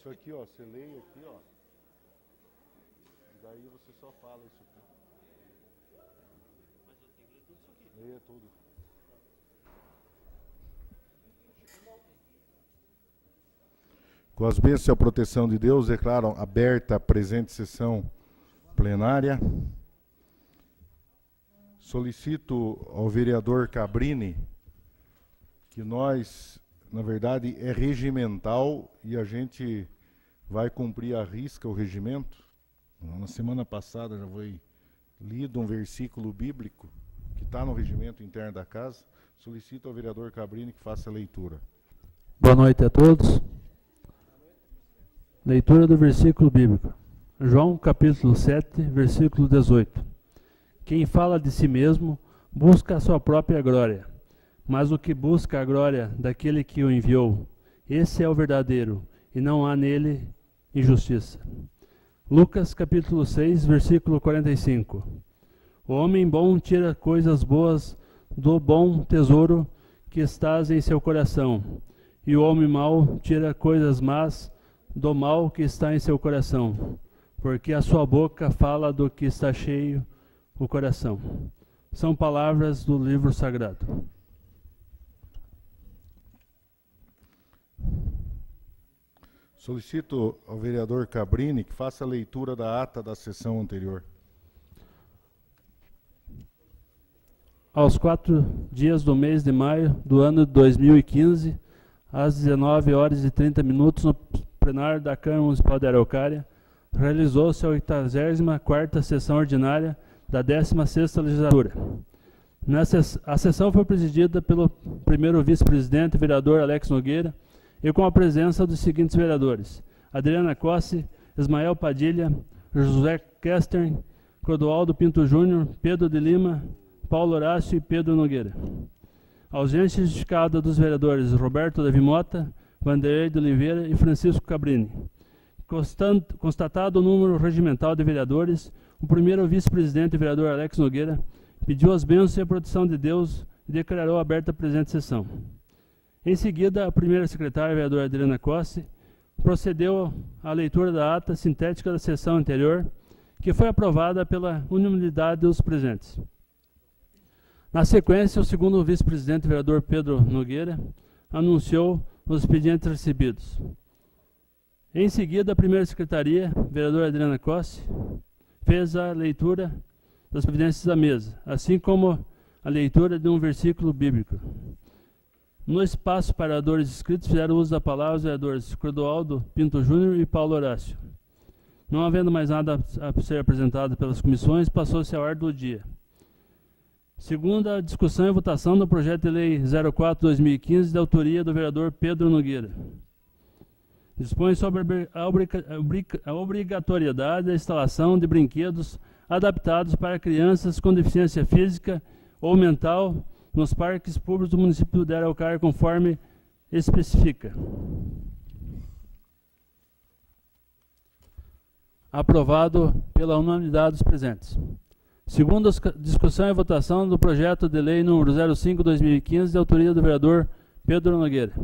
Isso aqui, ó, você lê aqui, ó. E daí você só fala isso aqui. Mas eu tenho que ler tudo isso aqui. Leia tudo. Com as bênçãos e a proteção de Deus, declaro aberta a presente sessão plenária. Solicito ao vereador Cabrini que nós, na verdade, é regimental e a gente vai cumprir à risca o regimento. Na semana passada já foi lido um versículo bíblico que está no regimento interno da casa. Solicito ao vereador Cabrini que faça a leitura. Boa noite a todos. Leitura do versículo bíblico. João capítulo 7, versículo 18. Quem fala de si mesmo busca a sua própria glória, mas o que busca a glória daquele que o enviou, esse é o verdadeiro, e não há nele injustiça. Lucas capítulo 6, versículo 45. O homem bom tira coisas boas do bom tesouro que estás em seu coração, e o homem mau tira coisas más do mal que está em seu coração, porque a sua boca fala do que está cheio o coração. São palavras do livro sagrado. Solicito ao vereador Cabrini que faça a leitura da ata da sessão anterior. Aos 4 dias do mês de maio do ano de 2015, às 19 horas e 30 minutos, no plenário da Câmara Municipal de Araucária, realizou-se a 84ª sessão ordinária da 16ª legislatura. A sessão foi presidida pelo primeiro vice-presidente, vereador Alex Nogueira, e com a presença dos seguintes vereadores: Adriana Cossi, Ismael Padilha, José Kestern, Clodoaldo Pinto Júnior, Pedro de Lima, Paulo Horácio e Pedro Nogueira. Ausência justificada dos vereadores Roberto Davi Mota, Vanderlei de Oliveira e Francisco Cabrini. Constatado o número regimental de vereadores, o primeiro vice-presidente, vereador Alex Nogueira, pediu as bênçãos e a proteção de Deus e declarou aberta a presente sessão. Em seguida, a primeira secretária, a vereadora Adriana Cossi, procedeu à leitura da ata sintética da sessão anterior, que foi aprovada pela unanimidade dos presentes. Na sequência, o segundo vice-presidente, vereador Pedro Nogueira, anunciou os expedientes recebidos. Em seguida, a primeira secretaria, vereadora Adriana Cossi, fez a leitura das providências da mesa, assim como a leitura de um versículo bíblico. No espaço para vereadores inscritos, fizeram uso da palavra os vereadores Clodoaldo Pinto Júnior e Paulo Horácio. Não havendo mais nada a ser apresentado pelas comissões, passou-se a ordem do dia. Segunda, discussão e votação do projeto de lei 04/2015, de autoria do vereador Pedro Nogueira. Dispõe sobre a obrigatoriedade da instalação de brinquedos adaptados para crianças com deficiência física ou mental nos parques públicos do município de Araucária, conforme especifica. Aprovado pela unanimidade dos presentes. Segundo, discussão e votação do projeto de lei número 05/2015, de autoria do vereador Pedro Nogueira.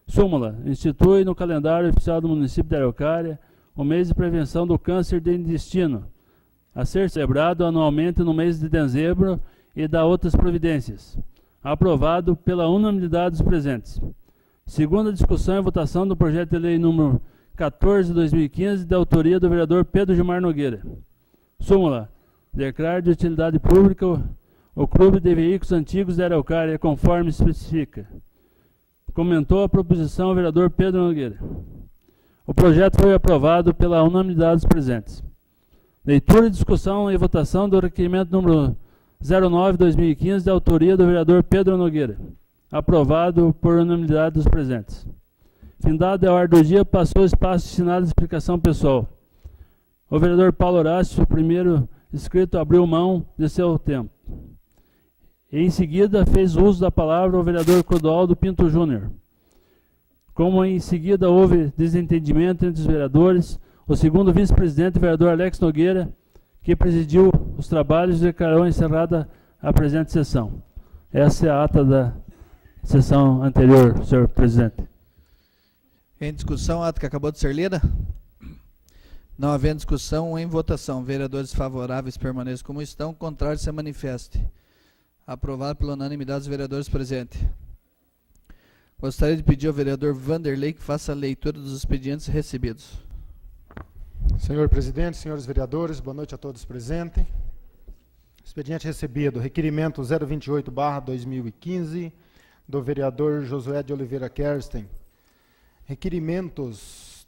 Súmula: institui no calendário oficial do município de Araucária o mês de prevenção do câncer de intestino, a ser celebrado anualmente no mês de dezembro, e da outras providências. Aprovado pela unanimidade dos presentes. Segunda, discussão e votação do projeto de lei número 14/2015, de autoria do vereador Pedro Gilmar Nogueira. Súmula: declara de utilidade pública o Clube de Veículos Antigos de Araucária, conforme especifica. Comentou a proposição o vereador Pedro Nogueira. O projeto foi aprovado pela unanimidade dos presentes. Leitura, discussão e votação do requerimento número 09/2015, de autoria do vereador Pedro Nogueira. Aprovado por unanimidade dos presentes. Findada a ordem do dia, passou o espaço destinado à explicação pessoal. O vereador Paulo Horácio, o primeiro inscrito, abriu mão de seu tempo. Em seguida, fez uso da palavra o vereador Clodoaldo Pinto Júnior. Como em seguida houve desentendimento entre os vereadores, o segundo vice-presidente, o vereador Alex Nogueira, que presidiu os trabalhos, declarou encerrada a presente sessão. Essa é a ata da sessão anterior, senhor presidente. Em discussão, ato que acabou de ser lida? Não havendo discussão, em votação. Vereadores favoráveis permaneçam como estão, contrários se manifeste. Aprovado pela unanimidade dos vereadores presentes. Gostaria de pedir ao vereador Vanderlei que faça a leitura dos expedientes recebidos. Senhor presidente, senhores vereadores, boa noite a todos presentes. Expediente recebido, requerimento 028/2015, do vereador Josué de Oliveira Kersten. Requerimentos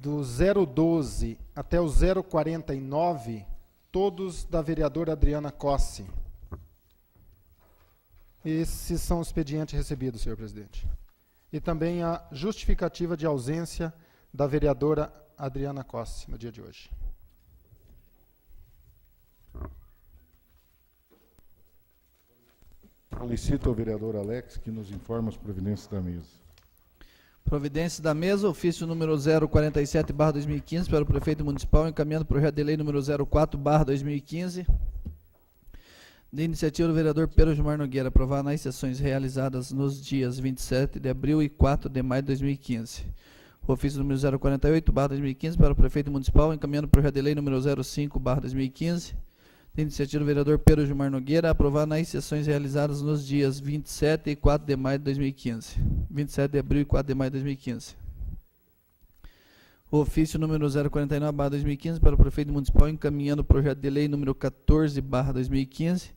do 012 até o 049, todos da vereadora Adriana Cossi. Esses são os expedientes recebidos, senhor presidente. E também a justificativa de ausência da vereadora Adriana Cossi no dia de hoje. Solicito ao vereador Alex que nos informe as providências da mesa. Providências da mesa, ofício número 047/2015 para o prefeito municipal, encaminhando o projeto de lei número 04/2015, de iniciativa do vereador Pedro Gilmar Nogueira, aprovado nas sessões realizadas nos dias 27 de abril e 4 de maio de 2015. Ofício número 048/2015 para o prefeito municipal, encaminhando o projeto de lei número 05/2015, de iniciativa do vereador Pedro Gilmar Nogueira, aprovado nas sessões realizadas nos dias 27 e 4 de maio de 2015. 27 de abril e 4 de maio de 2015. Ofício número 049/2015 para o prefeito municipal, encaminhando o projeto de lei número 14/2015,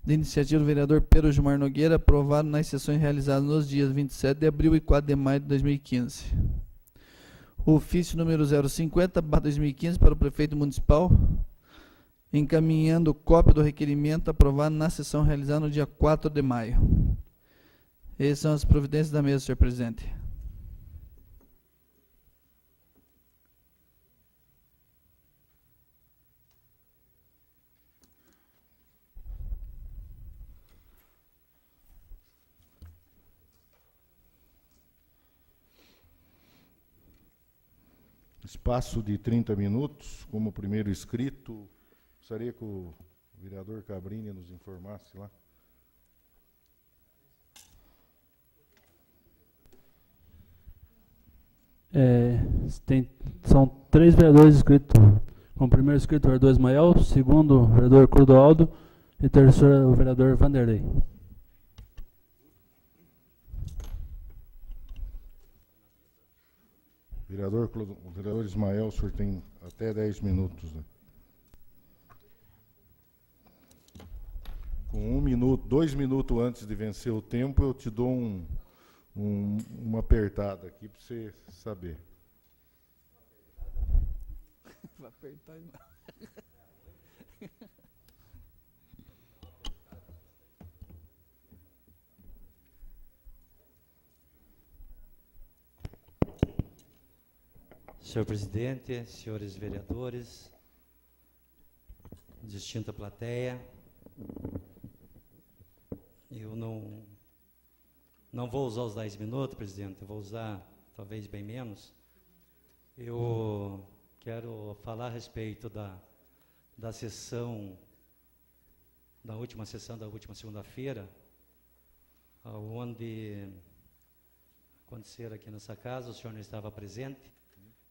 de iniciativa do vereador Pedro Gilmar Nogueira, aprovado nas sessões realizadas nos dias 27 de abril e 4 de maio de 2015. Ofício número 050/2015 para o prefeito municipal, encaminhando cópia do requerimento aprovado na sessão realizada no dia 4 de maio. Essas são as providências da mesa, senhor presidente. Espaço de 30 minutos, como primeiro inscrito. Gostaria que o vereador Cabrini nos informasse lá. São 3 vereadores inscritos. Como primeiro inscrito, o vereador Ismael, segundo, o vereador Clodoaldo e terceiro, o vereador Vanderlei. O vereador Ismael, o senhor tem até 10 minutos. Né? Com 1 minuto, 2 minutos antes de vencer o tempo, eu te dou uma apertada aqui para você saber. Vai apertar não. Senhor presidente, senhores vereadores, distinta plateia, eu não vou usar os 10 minutos, presidente, eu vou usar talvez bem menos. Eu quero falar a respeito da sessão, da última segunda-feira, onde aconteceram aqui nessa casa, o senhor não estava presente.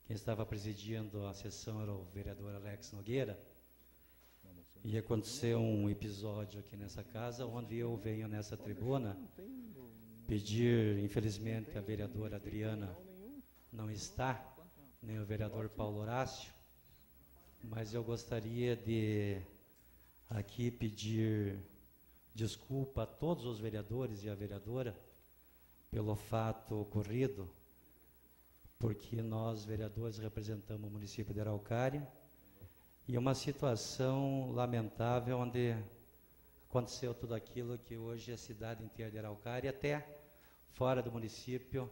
Quem estava presidindo a sessão era o vereador Alex Nogueira, e aconteceu um episódio aqui nessa casa, onde eu venho nessa tribuna pedir, infelizmente a vereadora Adriana não está, nem o vereador Paulo Horácio, mas eu gostaria de aqui pedir desculpa a todos os vereadores e a vereadora pelo fato ocorrido, porque nós, vereadores, representamos o município de Araucária, e uma situação lamentável onde aconteceu tudo aquilo que hoje a cidade inteira de Araucária, até fora do município,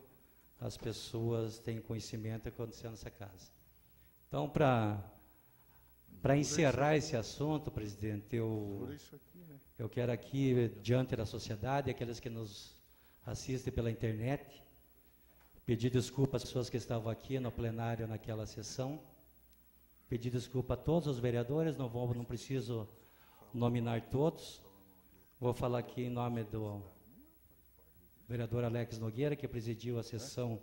as pessoas têm conhecimento do que aconteceu nessa casa. Então, para encerrar esse assunto, presidente, eu quero aqui, diante da sociedade, aqueles que nos assistem pela internet, pedir desculpa às pessoas que estavam aqui no plenário naquela sessão, pedir desculpa a todos os vereadores, não preciso nominar todos, vou falar aqui em nome do vereador Alex Nogueira, que presidiu a sessão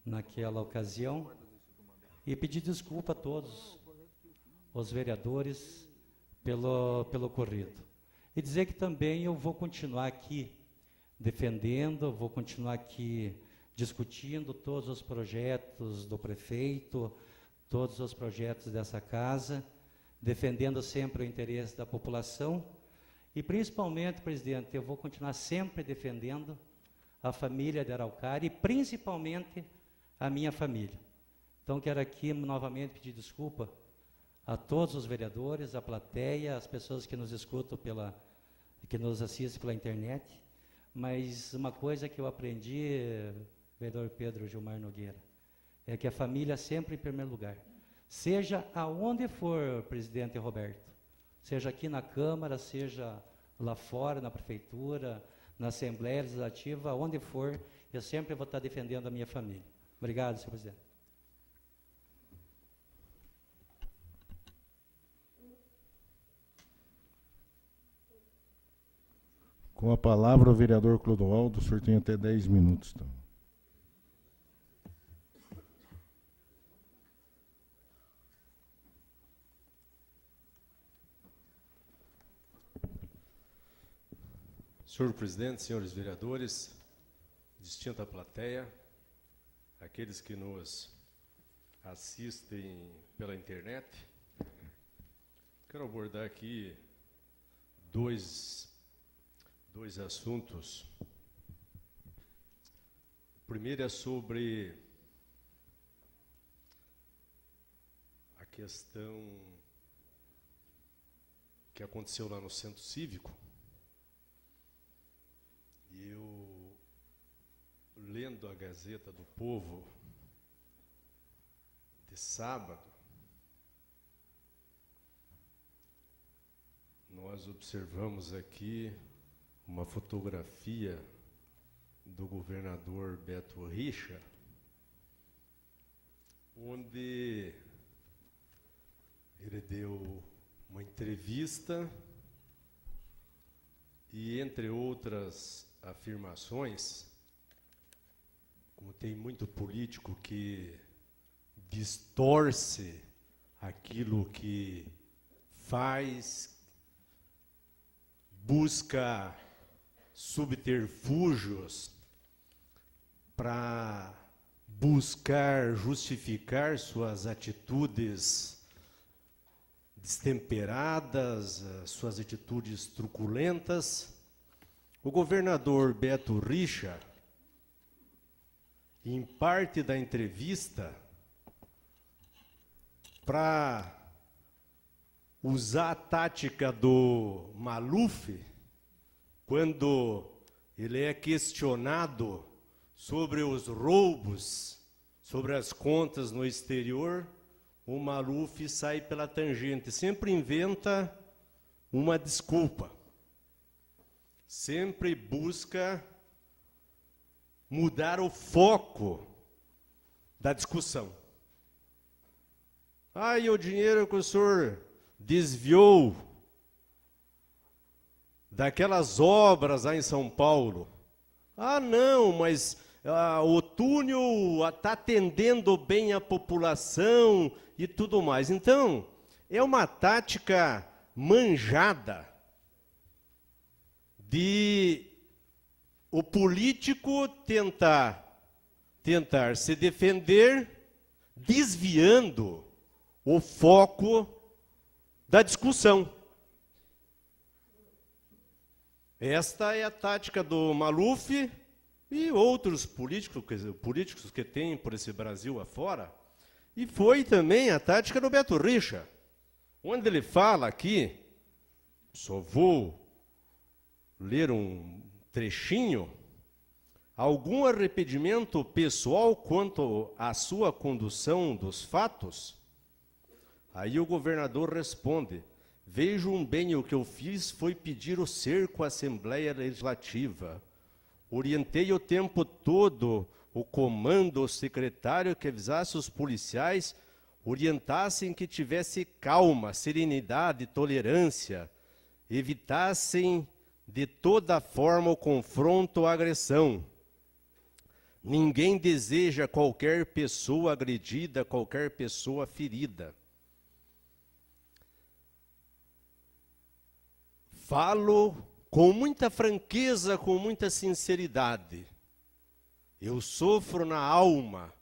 naquela ocasião e pedir desculpa a todos os vereadores pelo ocorrido. E dizer que também eu vou continuar aqui defendendo, vou continuar aqui discutindo todos os projetos do prefeito, todos os projetos dessa casa, defendendo sempre o interesse da população e, principalmente, presidente, eu vou continuar sempre defendendo a família de Araucária e, principalmente, a minha família. Então, quero aqui, novamente, pedir desculpa a todos os vereadores, a plateia, as pessoas que nos escutam, que nos assistem pela internet, mas uma coisa que eu aprendi, vereador Pedro Gilmar Nogueira, é que a família sempre em primeiro lugar. Seja aonde for, presidente Roberto, seja aqui na Câmara, seja lá fora, na Prefeitura, na Assembleia Legislativa, aonde for, eu sempre vou estar defendendo a minha família. Obrigado, senhor presidente. Com a palavra o vereador Clodoaldo, o senhor tem até 10 minutos. Então. Senhor presidente, senhores vereadores, distinta plateia, aqueles que nos assistem pela internet, quero abordar aqui dois assuntos. O primeiro é sobre a questão que aconteceu lá no Centro Cívico. E eu, lendo a Gazeta do Povo de sábado, nós observamos aqui uma fotografia do governador Beto Richa, onde ele deu uma entrevista e, entre outras afirmações, como tem muito político que distorce aquilo que faz, busca subterfúgios para buscar justificar suas atitudes destemperadas, suas atitudes truculentas. O governador Beto Richa, em parte da entrevista, para usar a tática do Maluf, quando ele é questionado sobre os roubos, sobre as contas no exterior, o Maluf sai pela tangente, sempre inventa uma desculpa. Sempre busca mudar o foco da discussão. E o dinheiro que o senhor desviou daquelas obras lá em São Paulo. Não, mas o túnel está atendendo bem a população e tudo mais. Então, é uma tática manjada de o político tentar se defender, desviando o foco da discussão. Esta é a tática do Maluf e outros políticos que tem por esse Brasil afora. E foi também a tática do Beto Richa, onde ele fala aqui, só vou ler um trechinho, algum arrependimento pessoal quanto à sua condução dos fatos? Aí o governador responde: vejam bem, o que eu fiz foi pedir o cerco à Assembleia Legislativa. Orientei o tempo todo o comando, o secretário, que avisasse os policiais, orientassem que tivesse calma, serenidade, tolerância, evitassem de toda forma o confronto ou a agressão. Ninguém deseja qualquer pessoa agredida, qualquer pessoa ferida. Falo com muita franqueza, com muita sinceridade. Eu sofro na alma,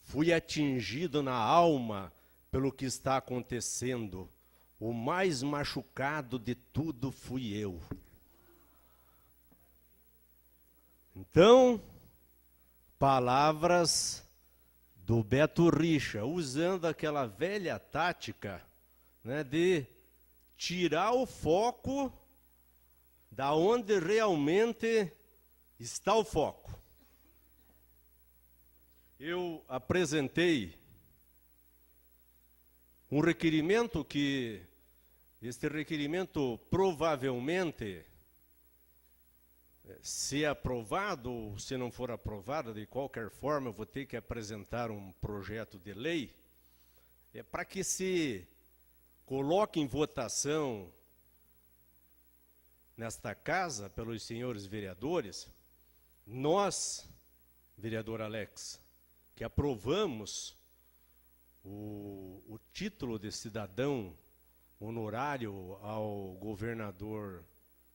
fui atingido na alma pelo que está acontecendo. O mais machucado de tudo fui eu. Então, palavras do Beto Richa, usando aquela velha tática, né, de tirar o foco da onde realmente está o foco. Eu apresentei um requerimento que, este requerimento provavelmente, se aprovado ou se não for aprovado, de qualquer forma, eu vou ter que apresentar um projeto de lei, para que se coloque em votação nesta casa, pelos senhores vereadores, nós, vereador Alex, que aprovamos o título de cidadão honorário ao governador,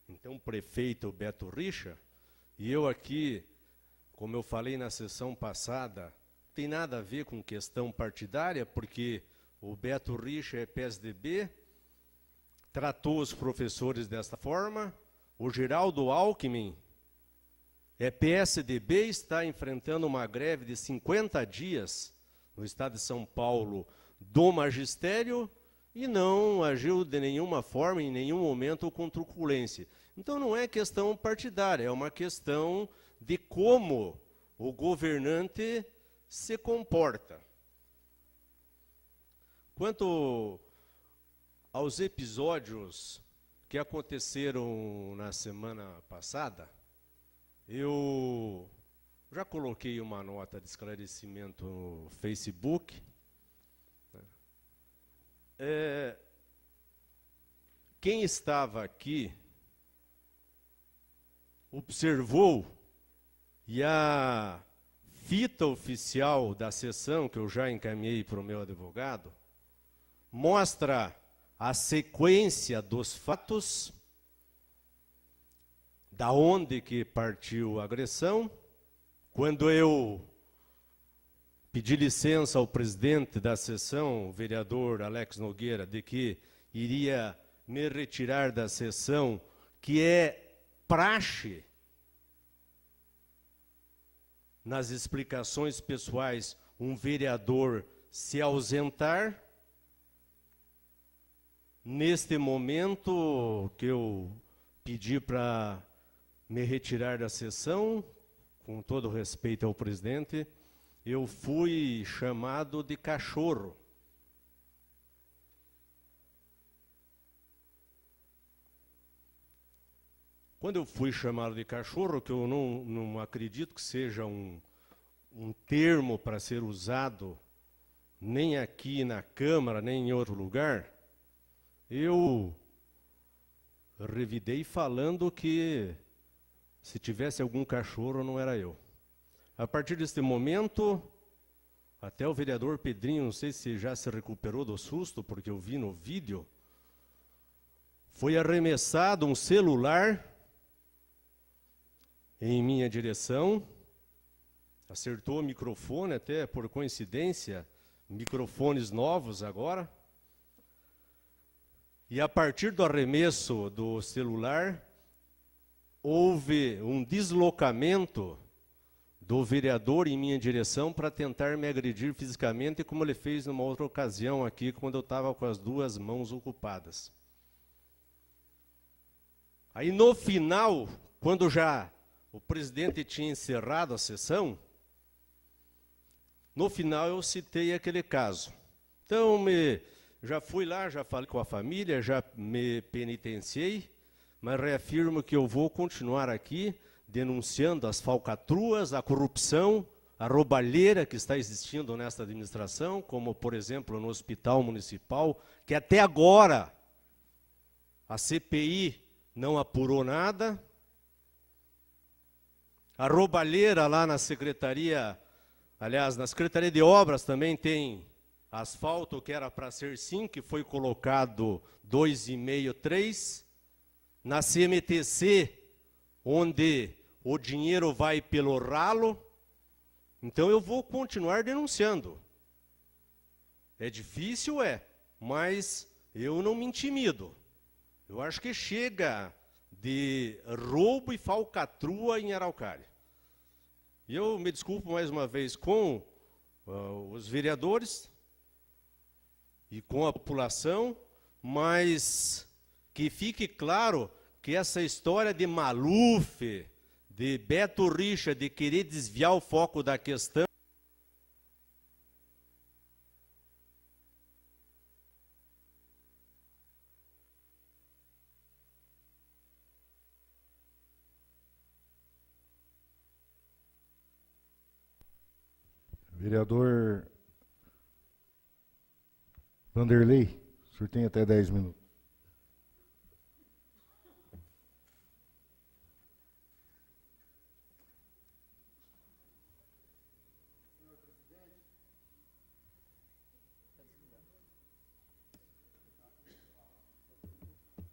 então prefeito Beto Richa, e eu aqui, como eu falei na sessão passada, não tem nada a ver com questão partidária, porque o Beto Richa é PSDB, tratou os professores desta forma, o Geraldo Alckmin é PSDB, está enfrentando uma greve de 50 dias no estado de São Paulo do magistério e não agiu de nenhuma forma, em nenhum momento, com truculência. Então não é questão partidária, é uma questão de como o governante se comporta. Quanto aos episódios que aconteceram na semana passada, eu já coloquei uma nota de esclarecimento no Facebook. Quem estava aqui observou, e a fita oficial da sessão, que eu já encaminhei para o meu advogado, mostra a sequência dos fatos, da onde que partiu a agressão. Quando eu pedi licença ao presidente da sessão, o vereador Alex Nogueira, de que iria me retirar da sessão, que é praxe nas explicações pessoais um vereador se ausentar. Neste momento que eu pedi para me retirar da sessão, com todo respeito ao presidente, eu fui chamado de cachorro. Quando eu fui chamado de cachorro, que eu não acredito que seja um termo para ser usado nem aqui na Câmara, nem em outro lugar, eu revidei falando que se tivesse algum cachorro não era eu. A partir deste momento, até o vereador Pedrinho, não sei se já se recuperou do susto, porque eu vi no vídeo, foi arremessado um celular em minha direção, acertou o microfone, até por coincidência, microfones novos agora. E a partir do arremesso do celular, houve um deslocamento do vereador em minha direção para tentar me agredir fisicamente, como ele fez numa outra ocasião aqui, quando eu estava com as duas mãos ocupadas. Aí no final, quando já o presidente tinha encerrado a sessão, no final eu citei aquele caso. Então, já fui lá, já falei com a família, já me penitenciei, mas reafirmo que eu vou continuar aqui denunciando as falcatruas, a corrupção, a roubalheira que está existindo nesta administração, como, por exemplo, no Hospital Municipal, que até agora a CPI não apurou nada. a roubalheira lá na Secretaria, aliás, na Secretaria de Obras também tem asfalto que era para ser 5, que foi colocado 2,5, 3. Na CMTC, onde o dinheiro vai pelo ralo. Então eu vou continuar denunciando. É difícil, mas eu não me intimido. Eu acho que chega de roubo e falcatrua em Araucária. E eu me desculpo mais uma vez com os vereadores e com a população, mas que fique claro que essa história de Maluf, de Beto Richa, de querer desviar o foco da questão, Vereador Vanderlei, o senhor tem até 10 minutos.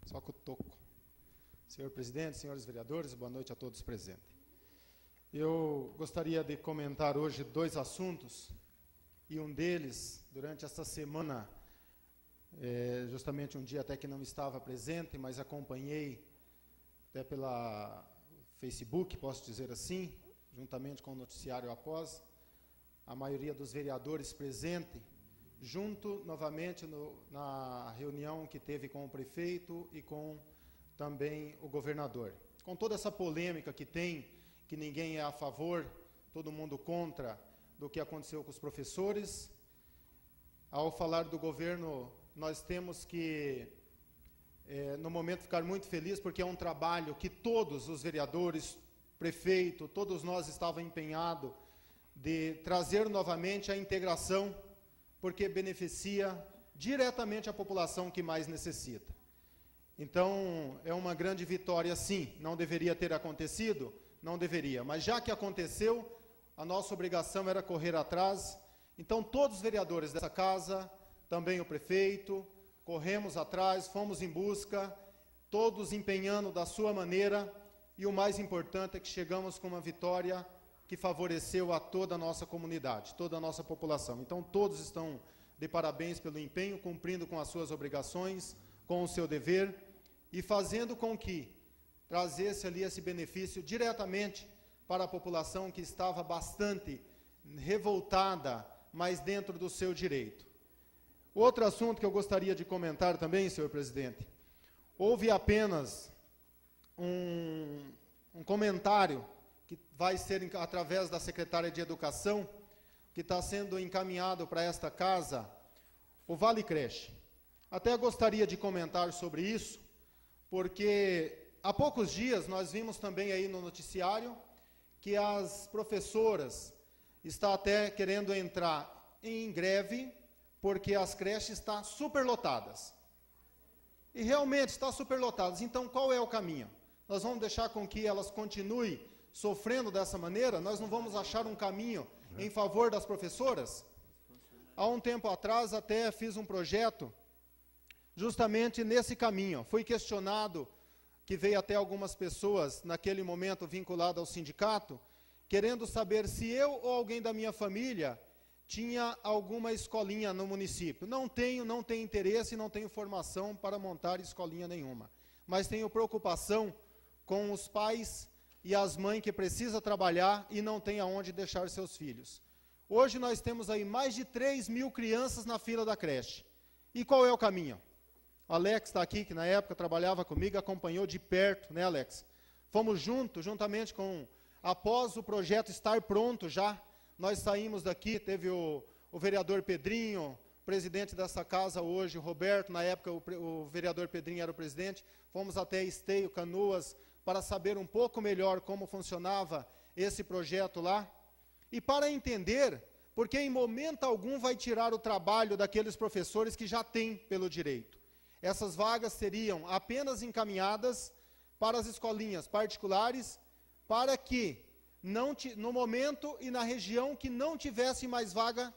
Só com o toco. Senhor presidente, senhores vereadores, boa noite a todos presentes. Eu gostaria de comentar hoje 2 assuntos, e um deles, durante esta semana, justamente um dia até que não estava presente, mas acompanhei até pela Facebook, posso dizer assim, juntamente com o noticiário após, a maioria dos vereadores presentes, junto novamente na reunião que teve com o prefeito e com também o governador. Com toda essa polêmica que tem, que ninguém é a favor, todo mundo contra do que aconteceu com os professores, ao falar do governo, nós temos que, no momento, ficar muito felizes, porque é um trabalho que todos os vereadores, prefeito, todos nós estávamos empenhados de trazer novamente a integração, porque beneficia diretamente a população que mais necessita. Então, é uma grande vitória, sim. Não deveria ter acontecido? Não deveria. Mas já que aconteceu, a nossa obrigação era correr atrás. Então, todos os vereadores dessa casa, também o prefeito, corremos atrás, fomos em busca, todos empenhando da sua maneira, e o mais importante é que chegamos com uma vitória que favoreceu a toda a nossa comunidade, toda a nossa população. Então, todos estão de parabéns pelo empenho, cumprindo com as suas obrigações, com o seu dever, e fazendo com que trazesse ali esse benefício diretamente para a população que estava bastante revoltada, mas dentro do seu direito. Outro assunto que eu gostaria de comentar também, senhor presidente, houve apenas um comentário que vai ser através da secretária de Educação, que está sendo encaminhado para esta casa, o Vale Creche. Até gostaria de comentar sobre isso, porque há poucos dias nós vimos também aí no noticiário que as professoras estão até querendo entrar em greve, porque as creches estão superlotadas. E realmente estão superlotadas. Então, qual é o caminho? Nós vamos deixar com que elas continuem sofrendo dessa maneira? Nós não vamos achar um caminho em favor das professoras? Há um tempo atrás, até fiz um projeto justamente nesse caminho. Fui questionado, que veio até algumas pessoas, naquele momento vinculadas ao sindicato, querendo saber se eu ou alguém da minha família tinha alguma escolinha no município. Não tenho interesse e não tenho formação para montar escolinha nenhuma. Mas tenho preocupação com os pais e as mães que precisam trabalhar e não têm aonde deixar seus filhos. Hoje nós temos aí mais de 3.000 crianças na fila da creche. E qual é o caminho? O Alex está aqui, que na época trabalhava comigo, acompanhou de perto, né, Alex? Fomos juntamente com, após o projeto estar pronto já, nós saímos daqui, teve o vereador Pedrinho, presidente dessa casa hoje, o Roberto, na época o vereador Pedrinho era o presidente, fomos até Esteio, Canoas, para saber um pouco melhor como funcionava esse projeto lá, e para entender, porque em momento algum vai tirar o trabalho daqueles professores que já têm pelo direito. Essas vagas seriam apenas encaminhadas para as escolinhas particulares, para que no momento e na região que não tivesse mais vaga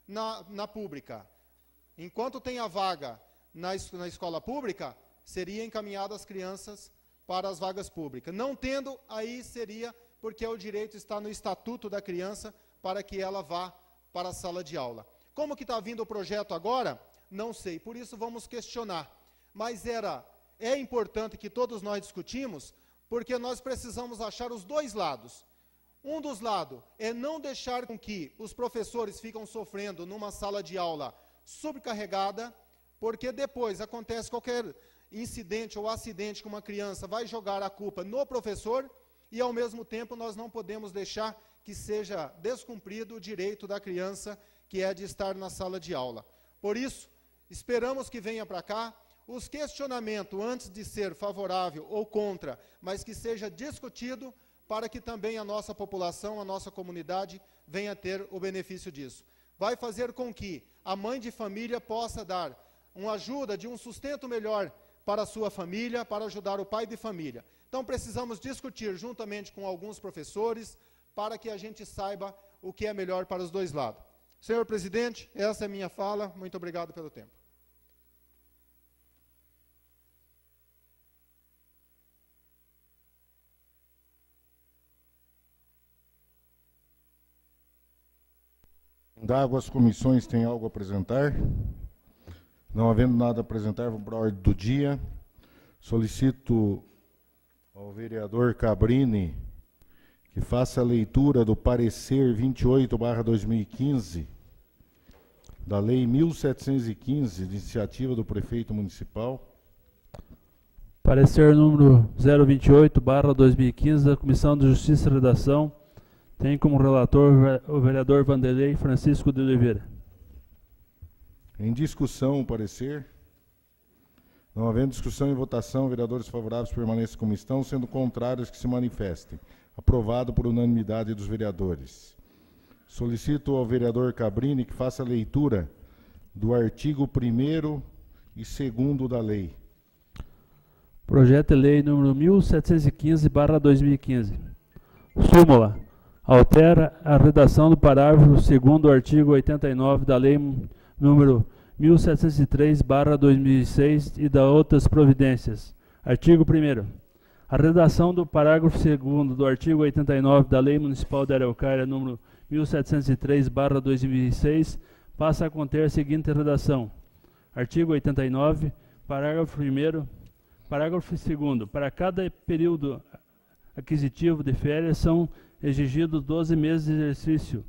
na pública. Enquanto tem a vaga na escola pública, seria encaminhado as crianças para as vagas públicas. Não tendo, aí seria porque o direito está no Estatuto da Criança para que ela vá para a sala de aula. Como que está vindo o projeto agora? Não sei, por isso vamos questionar. Mas é importante que todos nós discutimos, porque nós precisamos achar os dois lados. Um dos lados é não deixar com que os professores ficam sofrendo numa sala de aula subcarregada, porque depois acontece qualquer incidente ou acidente com uma criança, vai jogar a culpa no professor, e ao mesmo tempo nós não podemos deixar que seja descumprido o direito da criança, que é de estar na sala de aula. Por isso, esperamos que venha para cá os questionamentos, antes de ser favorável ou contra, mas que seja discutido para que também a nossa população, a nossa comunidade, venha ter o benefício disso. Vai fazer com que a mãe de família possa dar uma ajuda de um sustento melhor para a sua família, para ajudar o pai de família. Então, precisamos discutir juntamente com alguns professores, para que a gente saiba o que é melhor para os dois lados. Senhor presidente, essa é a minha fala. Muito obrigado pelo tempo. Indago, as comissões têm algo a apresentar? Não havendo nada a apresentar, vamos para a ordem do dia. Solicito ao vereador Cabrini que faça a leitura do parecer 28/2015 da Lei 1715, de iniciativa do prefeito municipal. Parecer número 028/2015 da Comissão de Justiça e Redação. Tem como relator o vereador Vanderlei Francisco de Oliveira. Em discussão o parecer. Não havendo discussão e votação, vereadores favoráveis permaneçam como estão, sendo contrários que se manifestem. Aprovado por unanimidade dos vereadores. Solicito ao vereador Cabrini que faça a leitura do artigo 1º e 2º da lei. Projeto de lei número 1715/2015. Súmula. Altera a redação do parágrafo 2º do artigo 89 da lei número 1703/2006 e da outras providências. Artigo 1º. A redação do parágrafo 2º do artigo 89 da Lei Municipal de Araucária, número 1703/2006, passa a conter a seguinte redação. Artigo 89, parágrafo 1º, parágrafo 2º. Para cada período aquisitivo de férias são exigidos 12 meses de exercício,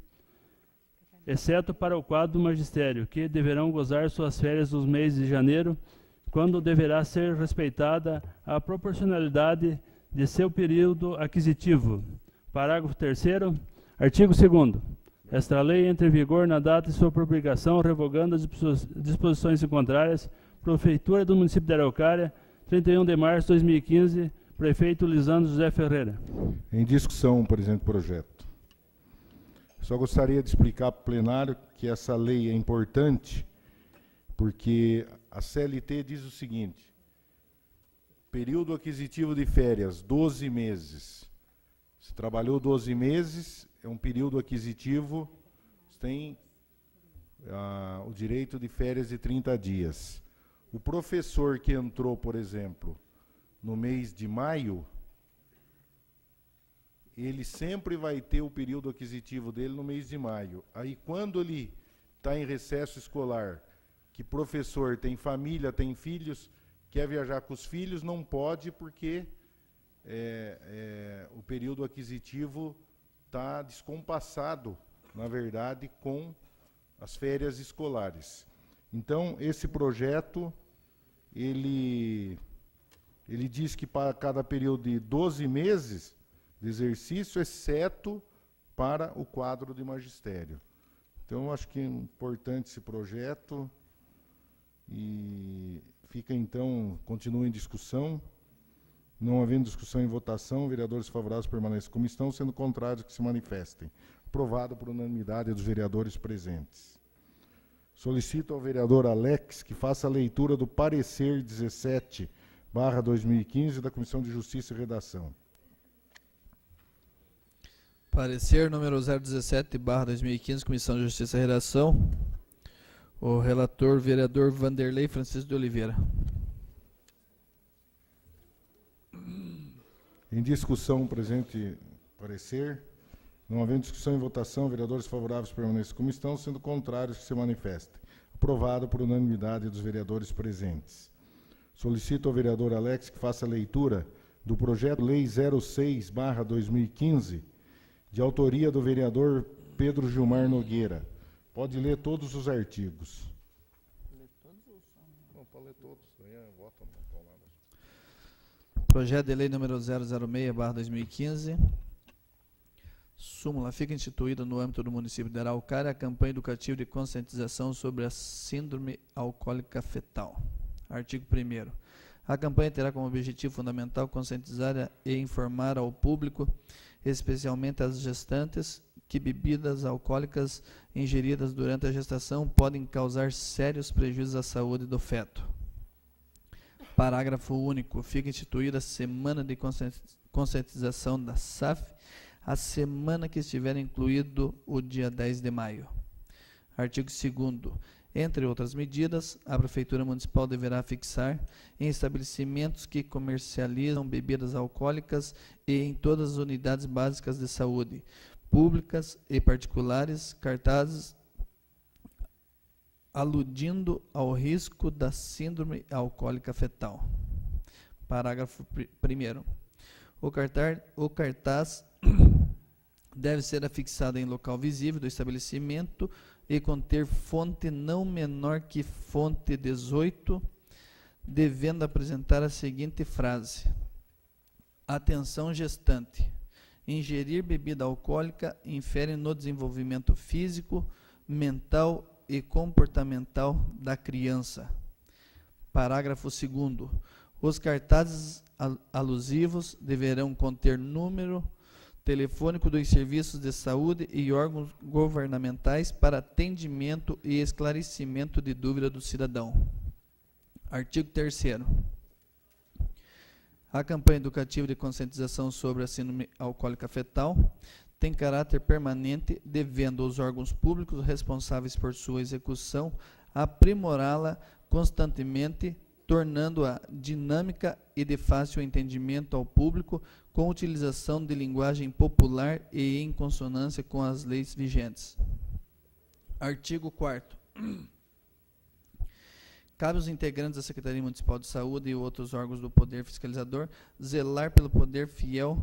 exceto para o quadro do magistério, que deverão gozar suas férias nos meses de janeiro, quando deverá ser respeitada a proporcionalidade de seu período aquisitivo. Parágrafo 3º, artigo 2º. Esta lei entra em vigor na data de sua publicação, revogando as disposições contrárias. Prefeitura do município de Araucária, 31 de março de 2015, prefeito Lisandro José Ferreira. Em discussão o presente projeto. Só gostaria de explicar para o plenário que essa lei é importante, porque a CLT diz o seguinte: período aquisitivo de férias, 12 meses. Se trabalhou 12 meses, é um período aquisitivo, tem o direito de férias de 30 dias. O professor que entrou, por exemplo, no mês de maio, ele sempre vai ter o período aquisitivo dele no mês de maio. Aí, quando ele está em recesso escolar, que professor tem família, tem filhos, quer viajar com os filhos, não pode, porque o período aquisitivo está descompassado, na verdade, com as férias escolares. Então, esse projeto, ele diz que para cada período de 12 meses de exercício, exceto para o quadro de magistério. Então, eu acho que é importante esse projeto e fica, então, continua em discussão. Não havendo discussão e votação, vereadores favoráveis permanecem como estão, sendo contrários que se manifestem. Aprovado por unanimidade dos vereadores presentes. Solicito ao vereador Alex que faça a leitura do parecer 17/2015 da Comissão de Justiça e Redação. Parecer número 017/2015, Comissão de Justiça e Redação. O relator, vereador Vanderlei Francisco de Oliveira. Em discussão, presente parecer. Não havendo discussão e votação, vereadores favoráveis permaneçam como estão, sendo contrários que se manifestem. Aprovado por unanimidade dos vereadores presentes. Solicito ao vereador Alex que faça a leitura do projeto Lei 06/2015, de autoria do vereador Pedro Gilmar Nogueira. Pode ler todos os artigos. Não, pode ler todos. Projeto de lei número 006/2015. Súmula: fica instituída no âmbito do município de Araucária a campanha educativa de conscientização sobre a síndrome alcoólica fetal. Artigo 1º. A campanha terá como objetivo fundamental conscientizar e informar ao público, especialmente as gestantes, que bebidas alcoólicas ingeridas durante a gestação podem causar sérios prejuízos à saúde do feto. Parágrafo único. Fica instituída a Semana de Conscientização da SAF, a semana que estiver incluído o dia 10 de maio. Artigo 2º. Entre outras medidas, a Prefeitura Municipal deverá fixar em estabelecimentos que comercializam bebidas alcoólicas e em todas as unidades básicas de saúde, públicas e particulares, cartazes aludindo ao risco da síndrome alcoólica fetal. Parágrafo 1º. O cartaz deve ser afixado em local visível do estabelecimento e conter fonte não menor que fonte 18, devendo apresentar a seguinte frase: atenção gestante, ingerir bebida alcoólica infere no desenvolvimento físico, mental e comportamental da criança. Parágrafo 2º. Os cartazes alusivos deverão conter número telefônico dos serviços de saúde e órgãos governamentais para atendimento e esclarecimento de dúvida do cidadão. Artigo 3º. A campanha educativa de conscientização sobre a síndrome alcoólica fetal tem caráter permanente, devendo os órgãos públicos responsáveis por sua execução aprimorá-la constantemente, tornando-a dinâmica e de fácil entendimento ao público, com utilização de linguagem popular e em consonância com as leis vigentes. Artigo 4º. Cabe aos integrantes da Secretaria Municipal de Saúde e outros órgãos do Poder Fiscalizador zelar pelo fiel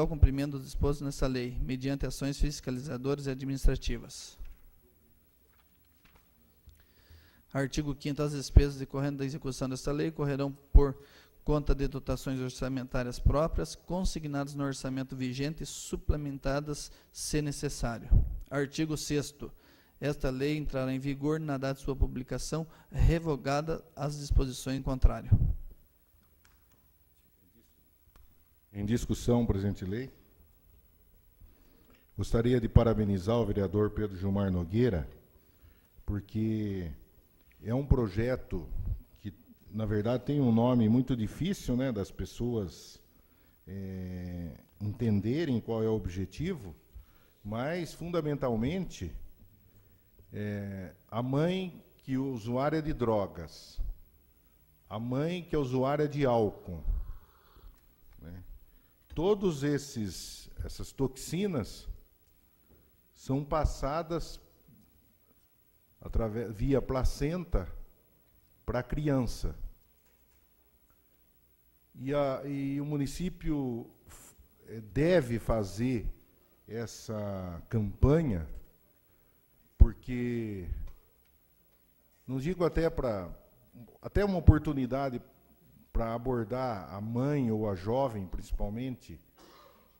cumprimento do disposto nesta lei, mediante ações fiscalizadoras e administrativas. Artigo 5º. As despesas decorrentes da execução desta lei correrão por conta de dotações orçamentárias próprias, consignadas no orçamento vigente e suplementadas se necessário. Artigo 6º. Esta lei entrará em vigor na data de sua publicação, revogada as disposições em contrário. Em discussão, presente lei. Gostaria de parabenizar o vereador Pedro Gilmar Nogueira, porque é um projeto que, na verdade, tem um nome muito difícil, né, das pessoas entenderem qual é o objetivo, mas, fundamentalmente, a mãe que é usuária de drogas, a mãe que é usuária de álcool, né, todos essas toxinas são passadas via placenta para a criança. E o município deve fazer essa campanha, porque, não digo até uma oportunidade para abordar a mãe ou a jovem, principalmente,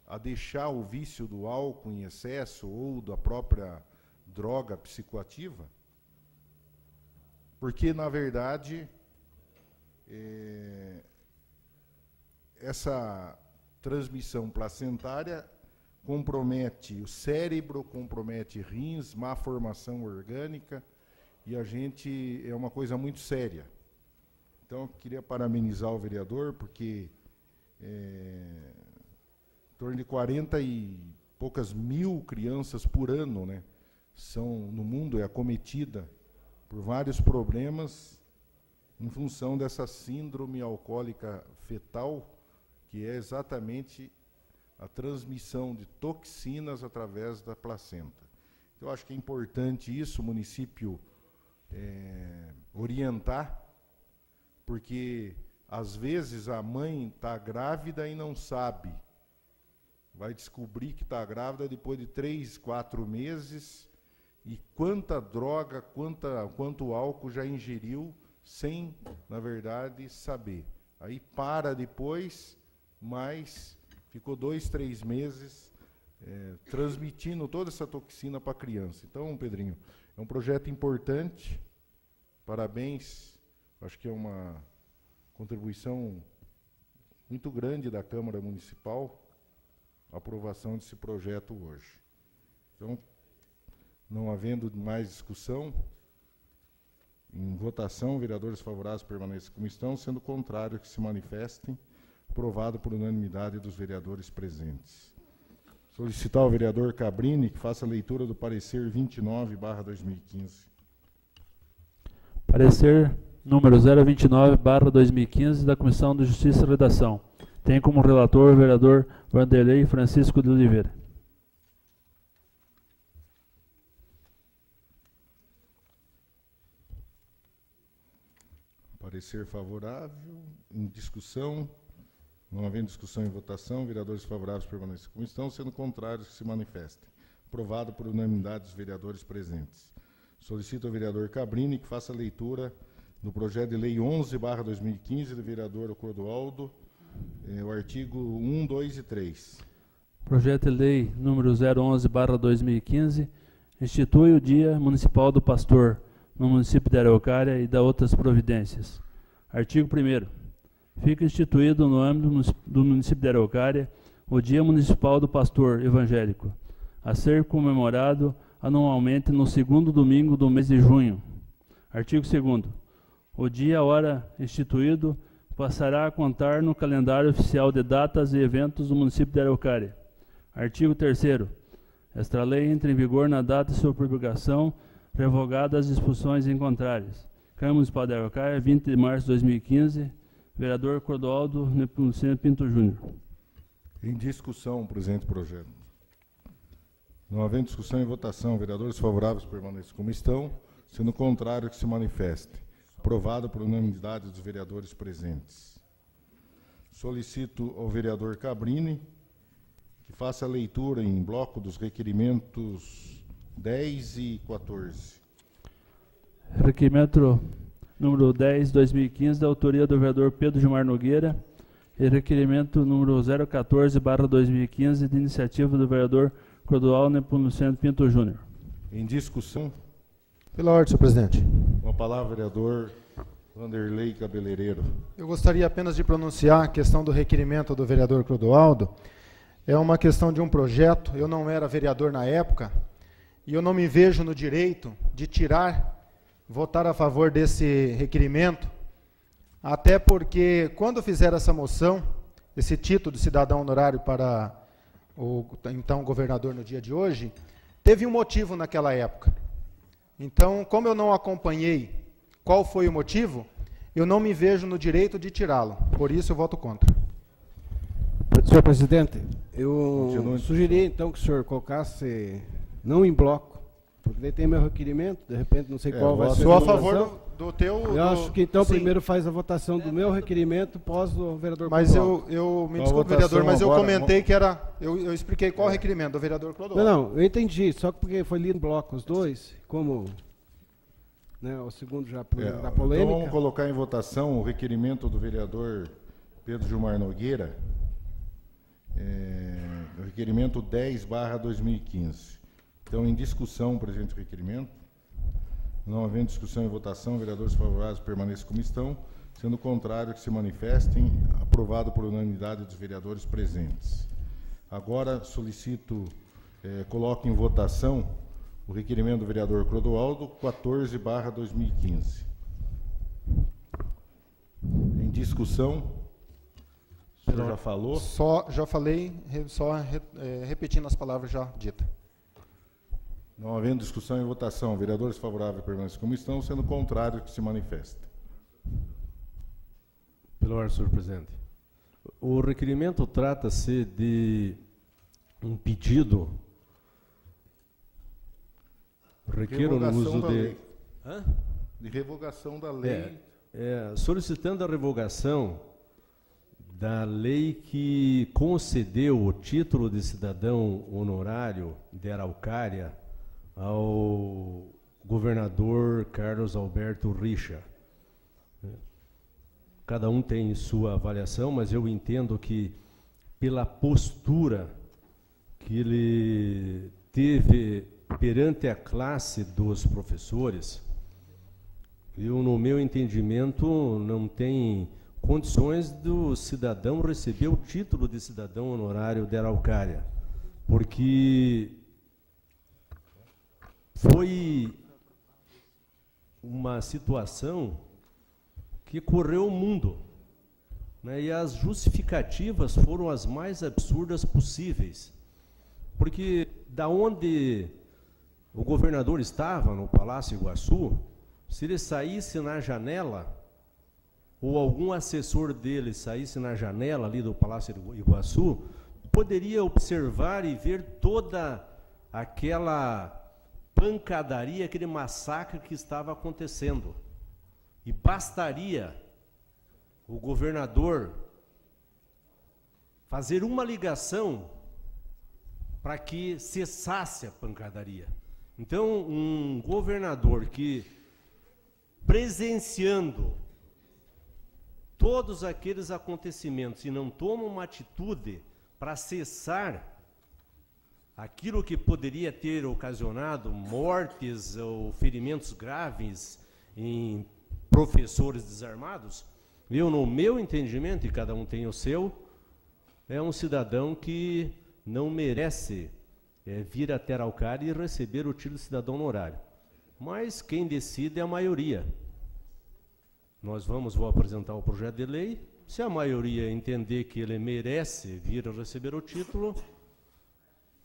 a deixar o vício do álcool em excesso ou da própria droga psicoativa, porque, na verdade, essa transmissão placentária compromete o cérebro, compromete rins, má formação orgânica, e é uma coisa muito séria. Então, eu queria parabenizar o vereador, porque torno de 40 e poucas mil crianças por ano, né, no mundo é acometida por vários problemas em função dessa síndrome alcoólica fetal, que é exatamente a transmissão de toxinas através da placenta. Eu acho que é importante isso, o município orientar, porque às vezes a mãe está grávida e não sabe. Vai descobrir que está grávida depois de 3, 4 meses, e quanta droga, quanto álcool já ingeriu, sem, na verdade, saber. Aí para depois, mas ficou 2, 3 meses transmitindo toda essa toxina para a criança. Então, Pedrinho, é um projeto importante, parabéns, acho que é uma contribuição muito grande da Câmara Municipal, a aprovação desse projeto hoje. Então, não havendo mais discussão, em votação, vereadores favoráveis permaneçam como estão, sendo contrários que se manifestem. Aprovado por unanimidade dos vereadores presentes. Solicitar ao vereador Cabrini que faça a leitura do parecer 29/2015. Parecer número 029/2015 da Comissão de Justiça e Redação. Tem como relator o vereador Vanderlei Francisco de Oliveira. Parecer favorável. Em discussão. Não havendo discussão e votação, vereadores favoráveis permanecem como estão, sendo contrários que se manifestem. Aprovado por unanimidade dos vereadores presentes. Solicito ao vereador Cabrini que faça a leitura do projeto de lei 11/2015 do vereador Clodoaldo, o artigo 1, 2 e 3. Projeto de lei número 011/2015 institui o Dia Municipal do Pastor no município de Araucária e dá outras providências. Artigo 1º. Fica instituído no âmbito do município de Araucária o Dia Municipal do Pastor Evangélico, a ser comemorado anualmente no segundo domingo do mês de junho. Artigo 2º. O dia e a hora instituído passará a contar no calendário oficial de datas e eventos do município de Araucária. Artigo 3º. Esta lei entra em vigor na data de sua publicação, revogadas as disposições em contrárias. Câmara Municipal de Araucária, 20 de março de 2015, vereador Clodoaldo Nepomuceno Pinto Júnior. Em discussão, o presente projeto. Não havendo discussão e votação, vereadores favoráveis permaneçam como estão, sendo contrário que se manifeste. Aprovado por unanimidade dos vereadores presentes. Solicito ao vereador Cabrini que faça a leitura em bloco dos requerimentos 10 e 14. Requerimento número 10/2015, da autoria do vereador Pedro Gilmar Nogueira, e requerimento número 014/2015, de iniciativa do vereador Clodoaldo Nepomuceno Pinto Júnior. Em discussão. Pela ordem, senhor presidente. Com a palavra, vereador Vanderlei Cabeleireiro. Eu gostaria apenas de pronunciar a questão do requerimento do vereador Clodoaldo. É uma questão de um projeto, eu não era vereador na época, e eu não me vejo no direito de votar a favor desse requerimento, até porque, quando fizeram essa moção, esse título de cidadão honorário para o então governador no dia de hoje, teve um motivo naquela época. Então, como eu não acompanhei qual foi o motivo, eu não me vejo no direito de tirá-lo. Por isso, eu voto contra. Senhor presidente, eu sugeri então que o senhor colocasse não em bloco, porque daí tem meu requerimento, de repente não sei qual vai ser a votação. Sou a favor do teu... Eu acho que então primeiro faz a votação do meu requerimento, pós do vereador Mas Clodoaldo. eu me desculpe, vereador, mas eu comentei que era... Eu expliquei qual o requerimento do vereador Clodoaldo. Não, eu entendi, só porque foi lido em bloco os dois, como... Né, o segundo já da polêmica. Então vamos colocar em votação o requerimento do vereador Pedro Gilmar Nogueira, o requerimento 10/2015. Então, em discussão, o presente requerimento. Não havendo discussão e votação, vereadores favoráveis permaneçam como estão, sendo contrário que se manifestem. Aprovado por unanimidade dos vereadores presentes. Agora solicito, coloque em votação o requerimento do vereador Clodoaldo, 14/2015. Em discussão, O senhor já falou? Já falei, repetindo as palavras já ditas. Não havendo discussão e votação, vereadores favoráveis permaneçam como estão, sendo contrário que se manifesta. Pela ordem, senhor presidente. O requerimento trata-se de um pedido. Requeiro no uso de... De revogação da lei. Solicitando a revogação da lei que concedeu o título de cidadão honorário de Araucária ao governador Carlos Alberto Richa. Cada um tem sua avaliação, mas eu entendo que, pela postura que ele teve perante a classe dos professores, eu, no meu entendimento, não tem condições do cidadão receber o título de cidadão honorário de Araucária, porque foi uma situação que correu o mundo, né, e as justificativas foram as mais absurdas possíveis, porque da onde o governador estava, no Palácio Iguaçu, se ele saísse na janela, ou algum assessor dele saísse na janela ali do Palácio Iguaçu, poderia observar e ver toda aquela pancadaria, aquele massacre que estava acontecendo. E bastaria o governador fazer uma ligação para que cessasse a pancadaria. Então, um governador que, presenciando todos aqueles acontecimentos e não toma uma atitude para cessar aquilo que poderia ter ocasionado mortes ou ferimentos graves em professores desarmados, eu, no meu entendimento, e cada um tem o seu, é um cidadão que não merece vir até Araucária e receber o título de cidadão honorário. Mas quem decide é a maioria. Vou apresentar o projeto de lei. Se a maioria entender que ele merece vir a receber o título,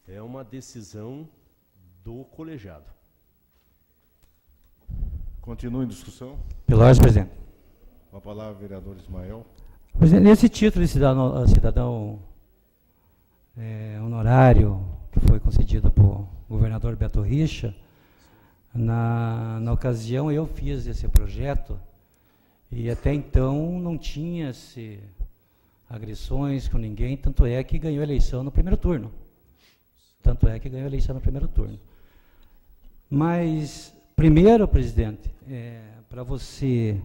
é uma decisão do colegiado. Continua em discussão. Pela ordem, presidente. Com a palavra, vereador Ismael. Presidente, nesse título de cidadão honorário, que foi concedido por governador Beto Richa, na ocasião eu fiz esse projeto, e até então não tinha-se agressões com ninguém, tanto é que ganhou a eleição no primeiro turno. Mas, primeiro, presidente, para você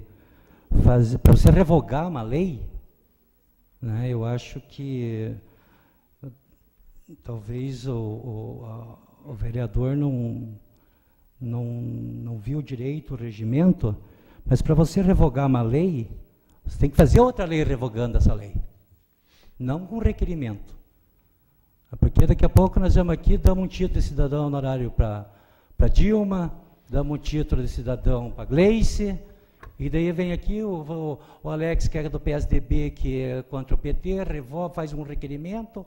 revogar uma lei, né, eu acho que talvez o vereador não viu direito o regimento, mas para você revogar uma lei, você tem que fazer outra lei revogando essa lei, não com requerimento. Porque daqui a pouco nós vamos aqui, damos um título de cidadão honorário para Dilma, damos um título de cidadão para Gleice, e daí vem aqui o Alex, que é do PSDB, que é contra o PT, revoga, faz um requerimento,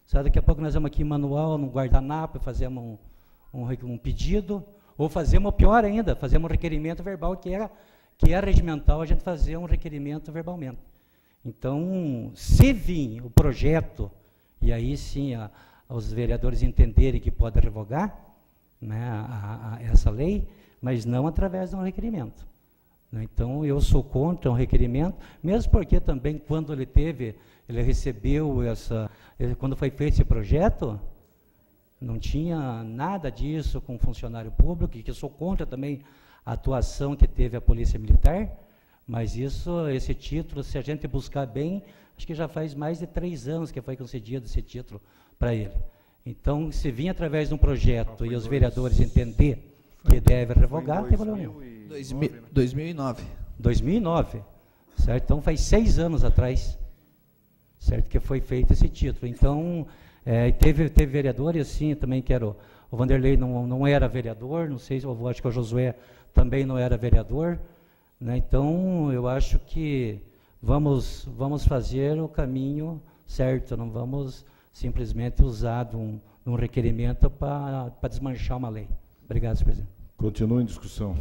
sabe? Daqui a pouco nós vamos aqui manual, no guardanapo, fazemos um pedido, ou fazemos, pior ainda, fazemos um requerimento verbal, que é regimental a gente fazer um requerimento verbalmente. Então, se vir o projeto, e aí sim os vereadores entenderem que pode revogar, né, essa lei, mas não através de um requerimento. Né? Então, eu sou contra um requerimento, mesmo porque também quando ele recebeu quando foi feito esse projeto, não tinha nada disso com funcionário público, que eu sou contra também a atuação que teve a Polícia Militar, mas esse título, se a gente buscar bem, acho que já faz mais de 3 anos que foi concedido esse título para ele. Então, se vir através de um projeto e os vereadores entender que deve revogar, não tem problema nenhum. 2009. 2009, certo? Então, faz 6 anos atrás, certo, que foi feito esse título. Então, teve vereadores, assim, também que era o Vanderlei não era vereador, não sei, acho que o Josué também não era vereador, né? Então, eu acho que vamos fazer o caminho certo, não vamos simplesmente usar de um requerimento para desmanchar uma lei. Obrigado, senhor presidente. Continua em discussão.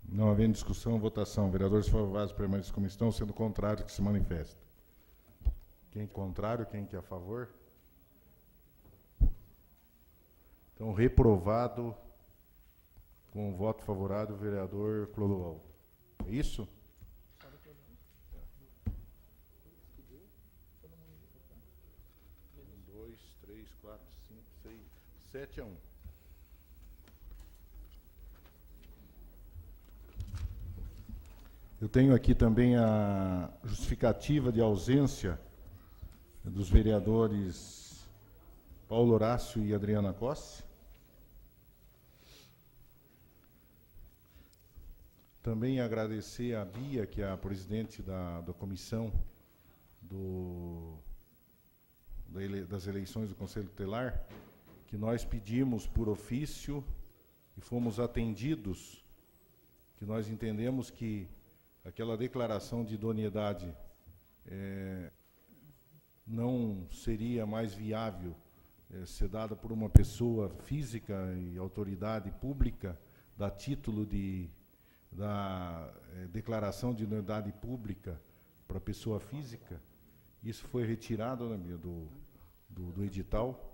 Não havendo discussão, votação. Vereadores favoráveis permanecem como estão, sendo contrário que se manifesta. Quem é contrário, quem que é a favor? Então, reprovado com o voto favorável do vereador Clodoaldo. É isso? 7-1. Eu tenho aqui também a justificativa de ausência dos vereadores Paulo Horácio e Adriana Costa. Também agradecer a Bia, que é a presidente da comissão das eleições do Conselho Tutelar, que nós pedimos por ofício e fomos atendidos, que nós entendemos que aquela declaração de idoneidade não seria mais viável ser dada por uma pessoa física e autoridade pública, da título da declaração de idoneidade pública para pessoa física. Isso foi retirado, né, do edital.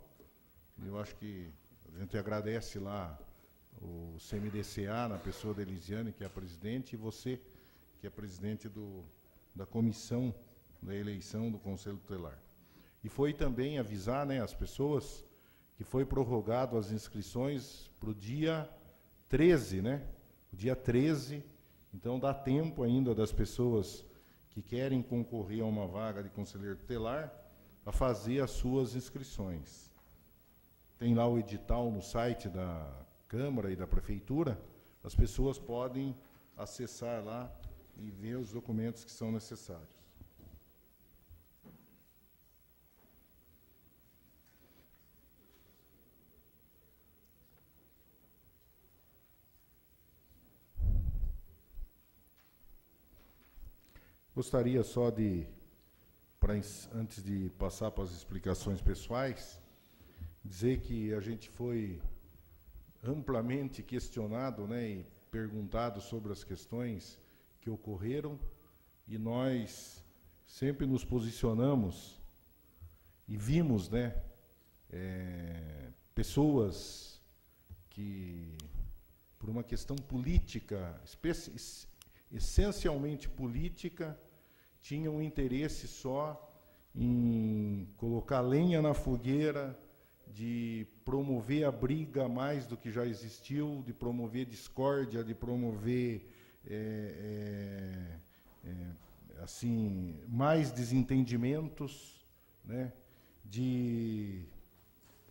Eu acho que a gente agradece lá o CMDCA, na pessoa da Elisiane, que é a presidente, e você, que é presidente da comissão da eleição do Conselho Tutelar. E foi também avisar, né, as pessoas que foi prorrogado as inscrições para o dia 13, né? O dia 13, então dá tempo ainda das pessoas que querem concorrer a uma vaga de conselheiro tutelar a fazer as suas inscrições. Tem lá o edital no site da Câmara e da Prefeitura, as pessoas podem acessar lá e ver os documentos que são necessários. Gostaria só de, antes de passar para as explicações pessoais, dizer que a gente foi amplamente questionado, né, e perguntado sobre as questões que ocorreram, e nós sempre nos posicionamos e vimos, né, pessoas que, por uma questão política, essencialmente política, tinham um interesse só em colocar lenha na fogueira, de promover a briga mais do que já existiu, de promover discórdia, de promover assim, mais desentendimentos, né, de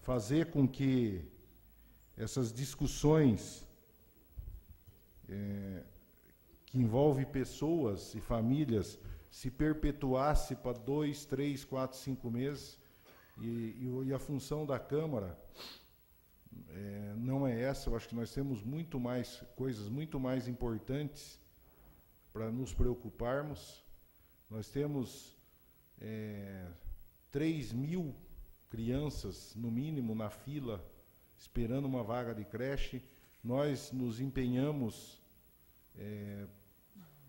fazer com que essas discussões que envolvem pessoas e famílias se perpetuasse para 2, 3, 4, 5 meses, e a função da Câmara não é essa. Eu acho que nós temos muito mais coisas muito mais importantes para nos preocuparmos. Nós temos 3.000 crianças, no mínimo, na fila, esperando uma vaga de creche. Nós nos empenhamos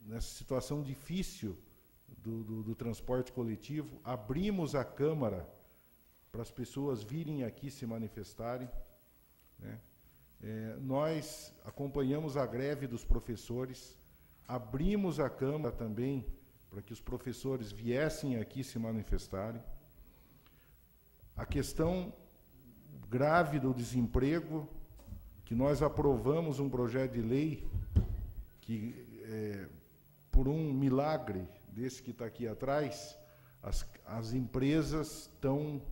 nessa situação difícil do transporte coletivo, abrimos a Câmara para as pessoas virem aqui se manifestarem, né? Nós acompanhamos a greve dos professores, abrimos a Câmara também para que os professores viessem aqui se manifestarem. A questão grave do desemprego, que nós aprovamos um projeto de lei que, por um milagre desse que está aqui atrás, as empresas estão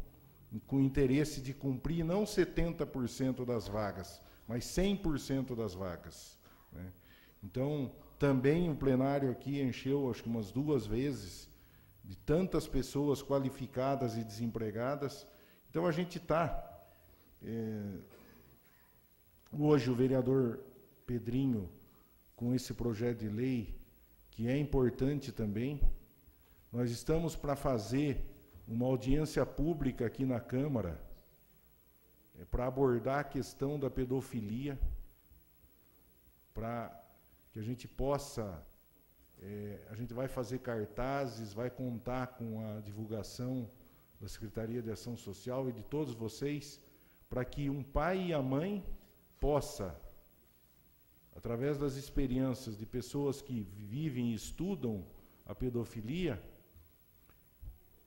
com interesse de cumprir não 70% das vagas, mas 100% das vagas, né? Então, também o plenário aqui encheu, acho que umas 2 vezes, de tantas pessoas qualificadas e desempregadas. Então, a gente está... hoje, o vereador Pedrinho, com esse projeto de lei, que é importante também, Nós estamos para fazer uma audiência pública aqui na Câmara para abordar a questão da pedofilia, para que a gente possa, a gente vai fazer cartazes, vai contar com a divulgação da Secretaria de Ação Social e de todos vocês, para que um pai e a mãe possa, através das experiências de pessoas que vivem e estudam a pedofilia,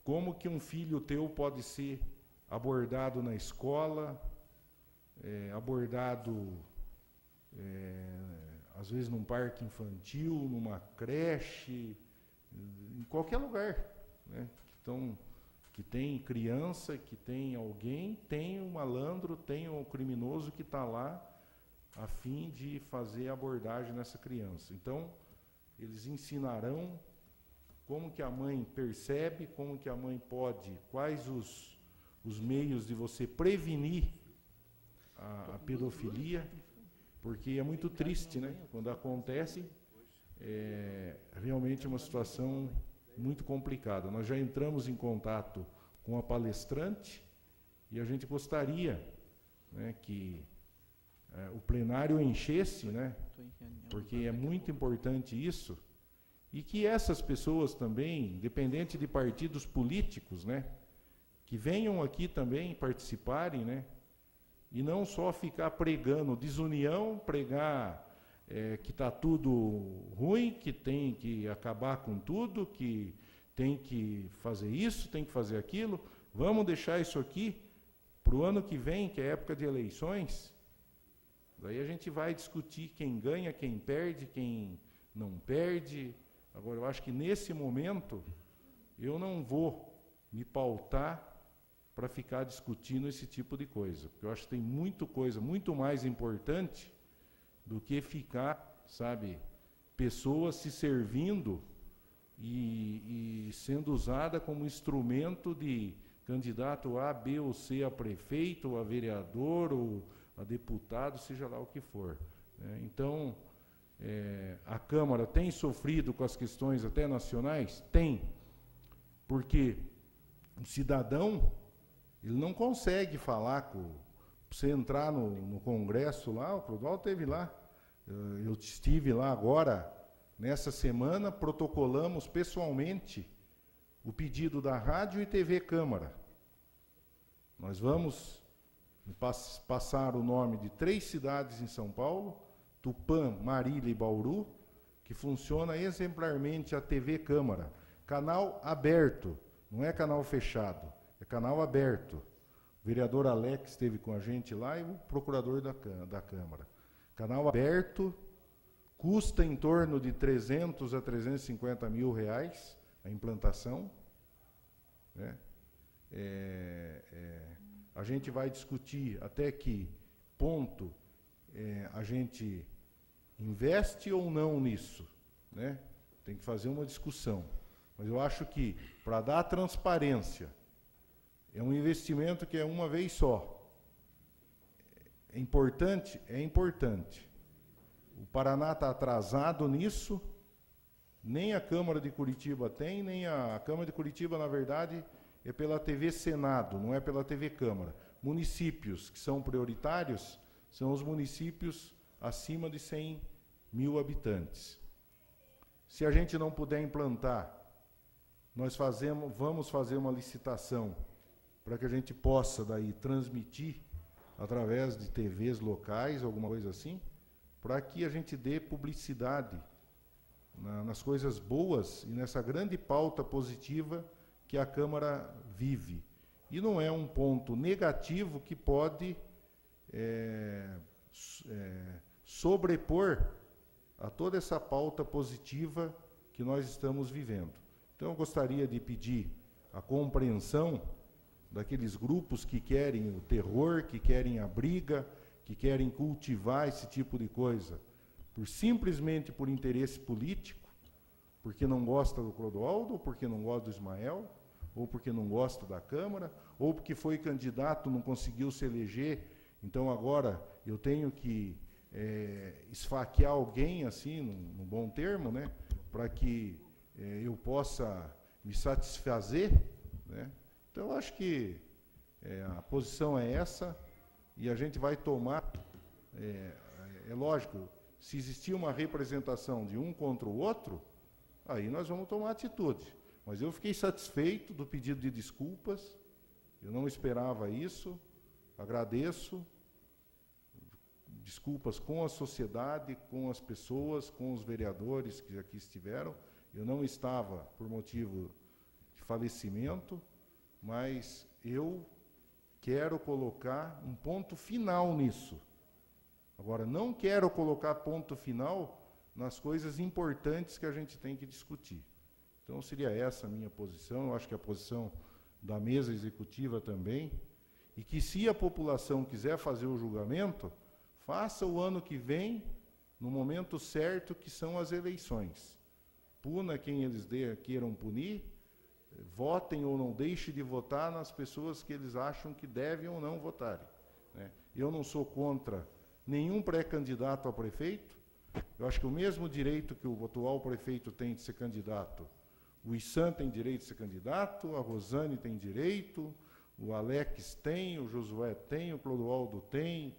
como que um filho teu pode ser abordado na escola, abordado, às vezes, num parque infantil, numa creche, em qualquer lugar, né? Então, que tem criança, que tem alguém, tem um malandro, tem um criminoso que está lá a fim de fazer abordagem nessa criança. Então, eles ensinarão como que a mãe percebe, como que a mãe pode, quais os meios de você prevenir a pedofilia, porque é muito triste, né? Quando acontece, realmente é uma situação muito complicada. Nós já entramos em contato com a palestrante e a gente gostaria, né, que o plenário enchesse, né, porque é muito importante isso, e que essas pessoas também, independente de partidos políticos, né, que venham aqui também participarem, né, e não só ficar pregando desunião, pregar que está tudo ruim, que tem que acabar com tudo, que tem que fazer isso, tem que fazer aquilo. Vamos deixar isso aqui para o ano que vem, que é época de eleições. Daí a gente vai discutir quem ganha, quem perde, quem não perde. Agora, eu acho que nesse momento eu não vou me pautar para ficar discutindo esse tipo de coisa, porque eu acho que tem muita coisa muito mais importante do que ficar, sabe, pessoas se servindo e sendo usada como instrumento de candidato A, B ou C a prefeito, ou a vereador, ou a deputado, seja lá o que for. Então, a Câmara tem sofrido com as questões até nacionais? Tem, porque o cidadão, ele não consegue falar com... Você entrar no Congresso lá, o Clodoaldo esteve lá, eu estive lá agora, nessa semana, protocolamos pessoalmente o pedido da Rádio e TV Câmara. Nós vamos passar o nome de 3 cidades em São Paulo, Tupã, Marília e Bauru, que funciona exemplarmente a TV Câmara. Canal aberto, não é canal fechado, é canal aberto. O vereador Alex esteve com a gente lá e o procurador da Câmara. Canal aberto, custa em torno de 300 a 350 mil reais a implantação, né? A gente vai discutir até que ponto a gente investe ou não nisso, né? Tem que fazer uma discussão. Mas eu acho que, para dar transparência, é um investimento que é uma vez só. É importante? É importante. O Paraná está atrasado nisso, nem a Câmara de Curitiba tem, nem a Câmara de Curitiba, na verdade, é pela TV Senado, não é pela TV Câmara. Municípios que são prioritários são os municípios acima de 100 mil habitantes. Se a gente não puder implantar, nós vamos fazer uma licitação para que a gente possa daí transmitir através de TVs locais, alguma coisa assim, para que a gente dê publicidade nas coisas boas e nessa grande pauta positiva que a Câmara vive. E não é um ponto negativo que pode sobrepor a toda essa pauta positiva que nós estamos vivendo. Então, eu gostaria de pedir a compreensão daqueles grupos que querem o terror, que querem a briga, que querem cultivar esse tipo de coisa, simplesmente por interesse político, porque não gosta do Clodoaldo, ou porque não gosta do Ismael, ou porque não gosta da Câmara, ou porque foi candidato, não conseguiu se eleger, então agora eu tenho que esfaquear alguém, assim, num bom termo, né, para que eu possa me satisfazer, né? Então, eu acho que a posição é essa, e a gente vai tomar, é lógico, se existir uma representação de um contra o outro, aí nós vamos tomar atitude. Mas eu fiquei satisfeito do pedido de desculpas, eu não esperava isso, agradeço, desculpas com a sociedade, com as pessoas, com os vereadores que aqui estiveram. Eu não estava por motivo de falecimento, mas eu quero colocar um ponto final nisso. Agora, não quero colocar ponto final nas coisas importantes que a gente tem que discutir. Então, seria essa a minha posição. Eu acho que a posição da mesa executiva também, e que se a população quiser fazer o julgamento, faça o ano que vem, no momento certo, que são as eleições. Puna quem eles queiram punir, votem ou não deixem de votar nas pessoas que eles acham que devem ou não votarem, né? Eu não sou contra nenhum pré-candidato a prefeito. Eu acho que o mesmo direito que o atual prefeito tem de ser candidato, o Issan tem direito de ser candidato, a Rosane tem direito, o Alex tem, o Josué tem, o Clodoaldo tem,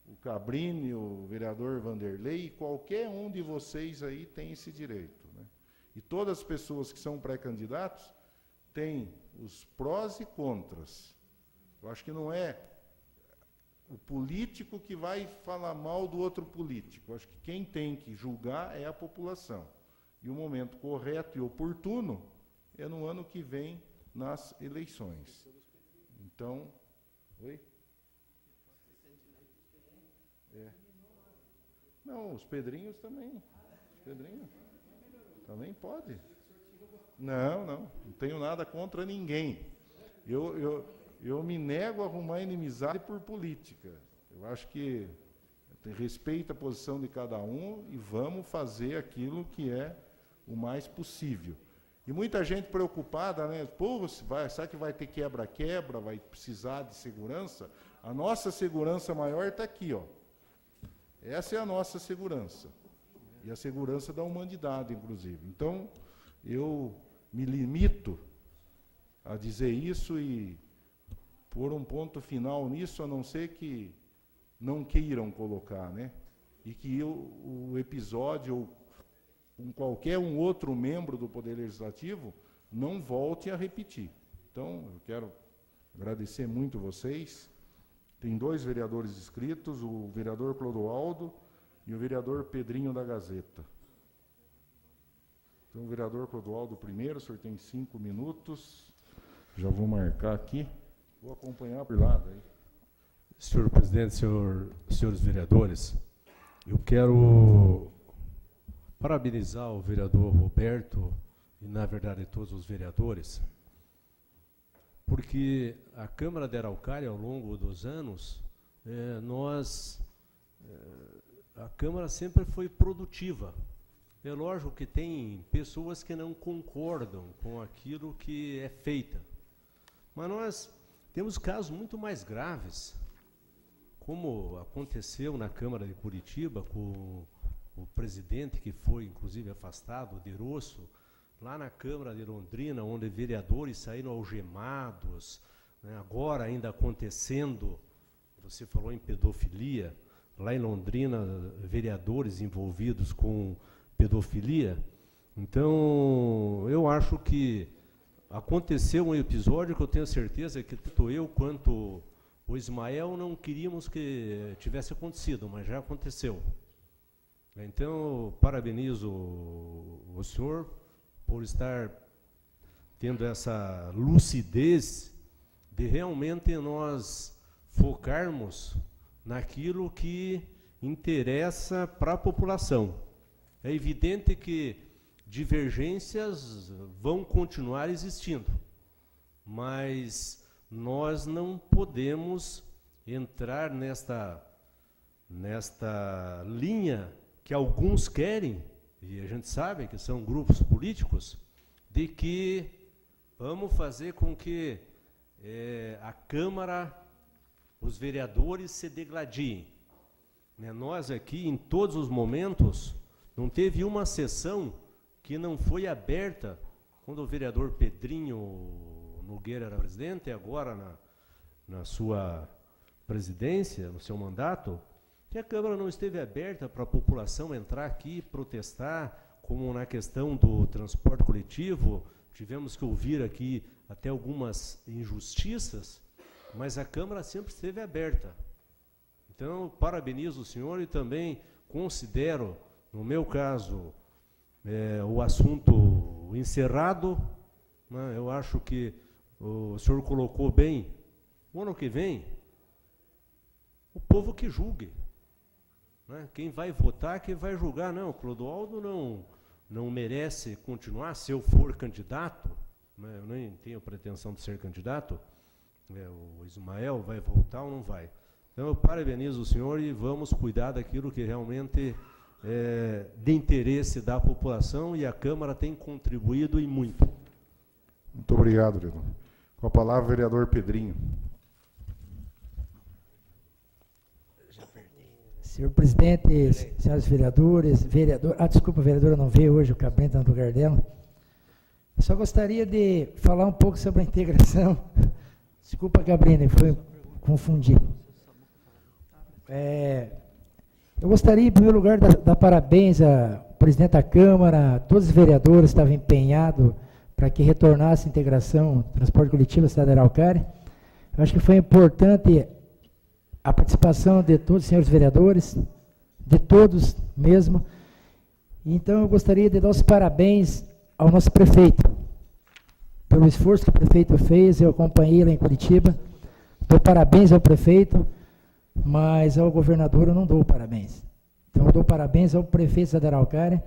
o Cabrini, o vereador Vanderlei, qualquer um de vocês aí tem esse direito, né? E todas as pessoas que são pré-candidatos têm os prós e contras. Eu acho que não é o político que vai falar mal do outro político. Eu acho que quem tem que julgar é a população. E o momento correto e oportuno é no ano que vem, nas eleições. Então, oi? Não, os Pedrinhos também. Os Pedrinhos também pode. Não tenho nada contra ninguém. Eu me nego a arrumar inimizade por política. Eu acho que respeita a posição de cada um e vamos fazer aquilo que é o mais possível. E muita gente preocupada, né? Pô, será que vai ter quebra-quebra, vai precisar de segurança? A nossa segurança maior está aqui, ó. Essa é a nossa segurança. E a segurança da humanidade, inclusive. Então, eu me limito a dizer isso e pôr um ponto final nisso, a não ser que não queiram colocar, né? E que o episódio, ou com qualquer um outro membro do Poder Legislativo, não volte a repetir. Então, eu quero agradecer muito vocês. Tem 2 vereadores inscritos, o vereador Clodoaldo e o vereador Pedrinho da Gazeta. Então, o vereador Clodoaldo primeiro, o senhor tem 5 minutos. Já vou marcar aqui. Vou acompanhar por lado aí. Senhor presidente, senhores vereadores, eu quero parabenizar o vereador Roberto e, na verdade, todos os vereadores, porque a Câmara de Araucária, ao longo dos anos, a Câmara sempre foi produtiva. É lógico que tem pessoas que não concordam com aquilo que é feito, mas nós temos casos muito mais graves, como aconteceu na Câmara de Curitiba, com o presidente que foi, inclusive, afastado, o Derosso, lá na Câmara de Londrina, onde vereadores saíram algemados, né? Agora ainda acontecendo, você falou em pedofilia, lá em Londrina, vereadores envolvidos com pedofilia. Então, eu acho que aconteceu um episódio que eu tenho certeza que tanto eu quanto o Ismael não queríamos que tivesse acontecido, mas já aconteceu. Então, parabenizo o senhor por estar tendo essa lucidez de realmente nós focarmos naquilo que interessa para a população. É evidente que divergências vão continuar existindo, mas nós não podemos entrar nesta linha que alguns querem, e a gente sabe que são grupos políticos, de que vamos fazer com que a Câmara, os vereadores se degladiem. Né? Nós aqui, em todos os momentos, não teve uma sessão que não foi aberta quando o vereador Pedrinho Nogueira era presidente, e agora na sua presidência, no seu mandato, que a Câmara não esteve aberta para a população entrar aqui, protestar, como na questão do transporte coletivo. Tivemos que ouvir aqui até algumas injustiças, mas a Câmara sempre esteve aberta. Então, parabenizo o senhor e também considero, no meu caso, o assunto encerrado, né? Eu acho que o senhor colocou bem, o ano que vem, o povo que julgue. Né? Quem vai votar, quem vai julgar. Não, o Clodoaldo não merece continuar, se eu for candidato, né? Eu nem tenho pretensão de ser candidato, o Ismael vai voltar ou não vai. Então, eu parabenizo o senhor e vamos cuidar daquilo que realmente é de interesse da população, e a Câmara tem contribuído e muito. Muito obrigado, vereador. Com a palavra, o vereador Pedrinho. Senhor presidente, senhores vereadores, desculpa, a vereadora não veio hoje, o Cabrinho está no lugar dela. Eu só gostaria de falar um pouco sobre a integração. Desculpa, Cabrinho, foi confundido. Eu gostaria, em primeiro lugar, de dar parabéns ao presidente da Câmara, a todos os vereadores que estavam empenhados para que retornasse a integração do transporte coletivo da cidade de Araucária. Eu acho que foi importante a participação de todos os senhores vereadores, de todos mesmo. Então, eu gostaria de dar os parabéns ao nosso prefeito, pelo esforço que o prefeito fez. Eu acompanhei lá em Curitiba. Dou parabéns ao prefeito, mas ao governador eu não dou parabéns. Então, eu dou parabéns ao prefeito da Araucária.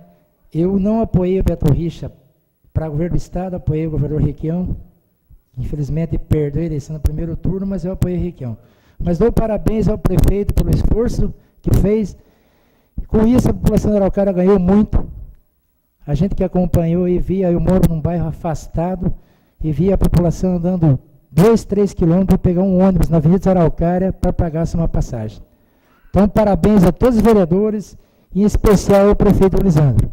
Eu não apoiei o Beto Richa para o governo do Estado, apoiei o governador Requião. Infelizmente, perdeu a eleição no primeiro turno, mas eu apoiei o Requião. Mas dou parabéns ao prefeito pelo esforço que fez. Com isso, a população da Araucária ganhou muito. A gente que acompanhou e via, eu moro num bairro afastado, e via a população andando 2, 3 quilômetros para pegar um ônibus na Avenida de Araucária para pagar uma passagem. Então, parabéns a todos os vereadores, e em especial ao prefeito Lisandro.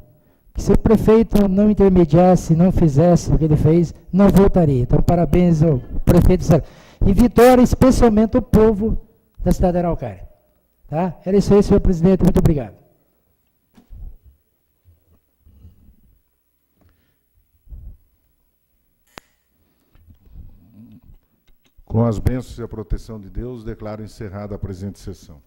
Que se o prefeito não intermediasse, não fizesse o que ele fez, não voltaria. Então, parabéns ao prefeito Lisandro. E vitória especialmente ao povo da cidade de Araucária. Tá? Era isso aí, senhor presidente. Muito obrigado. Com as bênçãos e a proteção de Deus, declaro encerrada a presente sessão.